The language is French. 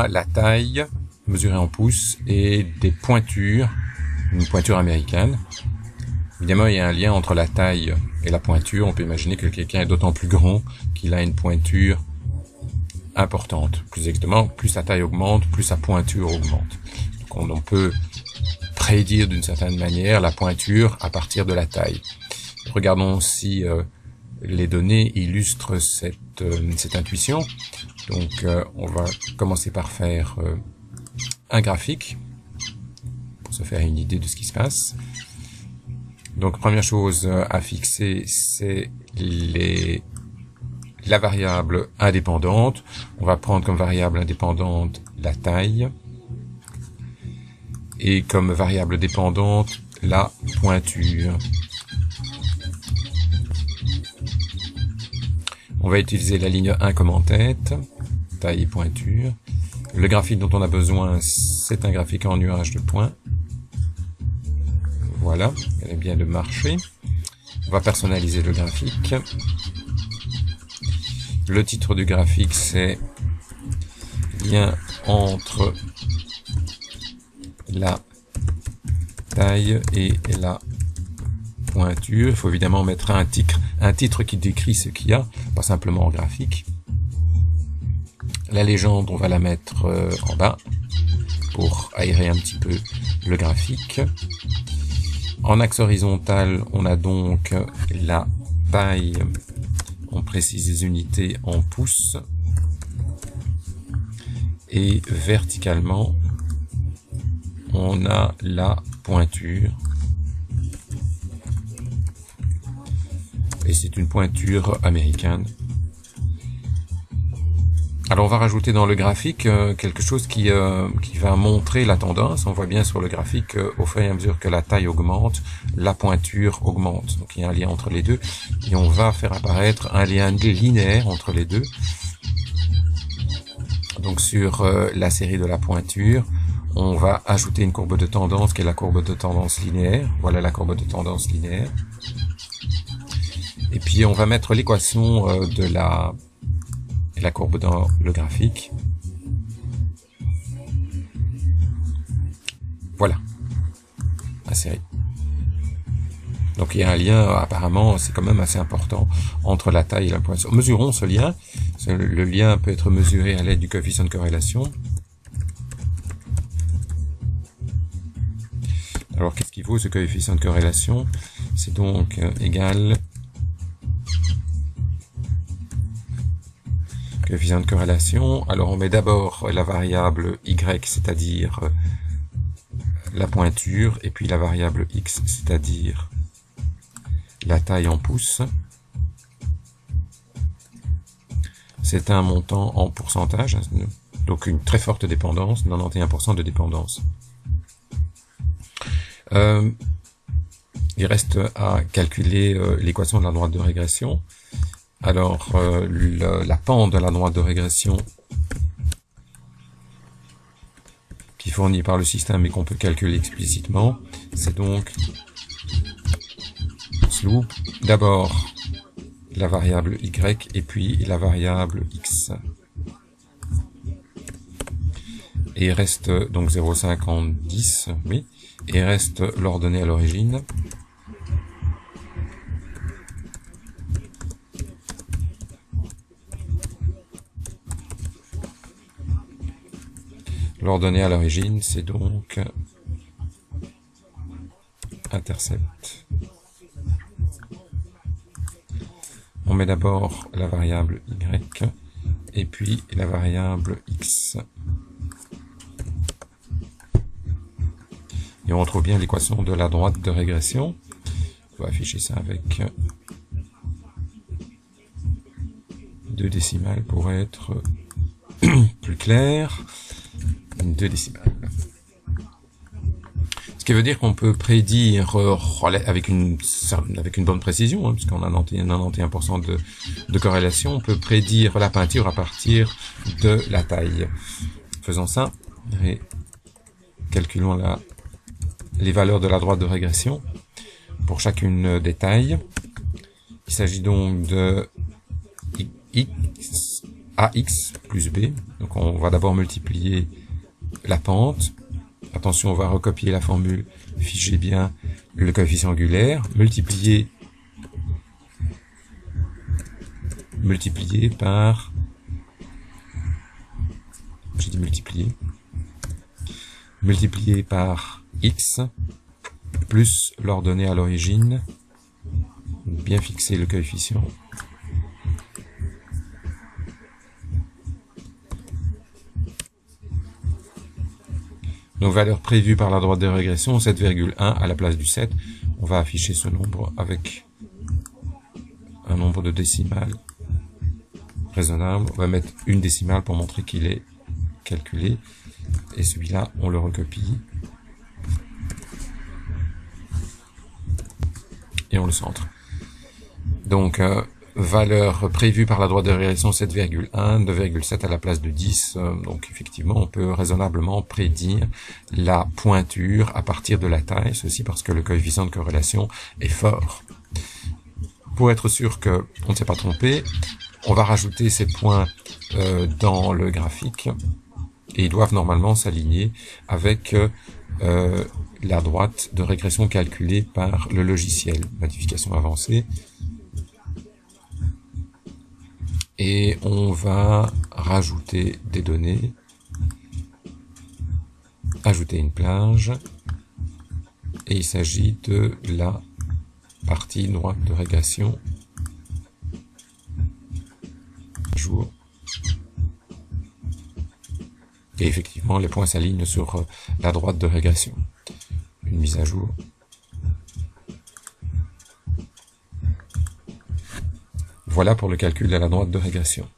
la taille mesurée en pouces et des pointures, une pointure américaine. Évidemment, il y a un lien entre la taille et la pointure. On peut imaginer que quelqu'un est d'autant plus grand qu'il a une pointure importante. Plus exactement, plus sa taille augmente, plus sa pointure augmente. Donc on peut prédire d'une certaine manière la pointure à partir de la taille. Regardons si les données illustrent cette intuition. Donc on va commencer par faire un graphique pour se faire une idée de ce qui se passe. Donc première chose à fixer, c'est la variable indépendante. On va prendre comme variable indépendante la taille et comme variable dépendante la pointure. On va utiliser la ligne 1 comme en tête, taille et pointure. Le graphique dont on a besoin, c'est un graphique en nuage de points. Voilà, elle est bien de marcher. On va personnaliser le graphique. Le titre du graphique, c'est lien entre la taille et la pointure. Il faut évidemment mettre un titre qui décrit ce qu'il y a, pas simplement en graphique. La légende, on va la mettre en bas pour aérer un petit peu le graphique. En axe horizontal, on a donc la taille, on précise les unités en pouces. Et verticalement, on a la pointure. Et c'est une pointure américaine. Alors on va rajouter dans le graphique quelque chose qui va montrer la tendance. On voit bien sur le graphique au fur et à mesure que la taille augmente, la pointure augmente. Donc il y a un lien entre les deux et on va faire apparaître un lien linéaire entre les deux. Donc sur la série de la pointure, on va ajouter une courbe de tendance qui est la courbe de tendance linéaire. Voilà la courbe de tendance linéaire. Et puis on va mettre l'équation de la courbe dans le graphique. Voilà, la série. Donc il y a un lien, apparemment, c'est quand même assez important entre la taille et la pointure. Mesurons ce lien. Le lien peut être mesuré à l'aide du coefficient de corrélation. Alors qu'est-ce qu'il vaut ce coefficient de corrélation? C'est donc égal coefficient de corrélation. Alors on met d'abord la variable y, c'est-à-dire la pointure, et puis la variable x, c'est-à-dire la taille en pouces. C'est un montant en pourcentage, donc une très forte dépendance, 91% de dépendance. Il reste à calculer l'équation de la droite de régression. Alors, la pente de la droite de régression qui est fournie par le système et qu'on peut calculer explicitement, c'est donc slope, d'abord la variable y et puis la variable x. Et il reste donc 0,50, oui, et il reste l'ordonnée à l'origine. L'ordonnée à l'origine, c'est donc intercept. On met d'abord la variable y et puis la variable x. Et on retrouve bien l'équation de la droite de régression. On va afficher ça avec 2 décimales pour être plus clair. 2 décimales. Ce qui veut dire qu'on peut prédire avec une bonne précision, hein, puisqu'on a 91% de corrélation, on peut prédire la peinture à partir de la taille. Faisons ça et calculons les valeurs de la droite de régression pour chacune des tailles. Il s'agit donc de x AX plus B. Donc on va d'abord multiplier la pente. Attention, on va recopier la formule, fichez bien le coefficient angulaire, multiplié par, j'ai dit multiplié par x, plus l'ordonnée à l'origine, bien fixer le coefficient. Donc valeur prévue par la droite de régression, 7,1 à la place du 7. On va afficher ce nombre avec un nombre de décimales raisonnable. On va mettre une décimale pour montrer qu'il est calculé. Et celui-là, on le recopie. Et on le centre. Donc, valeur prévue par la droite de régression 7,1, 2,7 à la place de 10. Donc effectivement, on peut raisonnablement prédire la pointure à partir de la taille, ceci parce que le coefficient de corrélation est fort. Pour être sûr qu'on ne s'est pas trompé, on va rajouter ces points dans le graphique et ils doivent normalement s'aligner avec la droite de régression calculée par le logiciel. Modification avancée. Et on va rajouter des données, ajouter une plage, et il s'agit de la partie droite de régression jour. Et effectivement, les points s'alignent sur la droite de régression. Une mise à jour. Voilà pour le calcul de la droite de régression.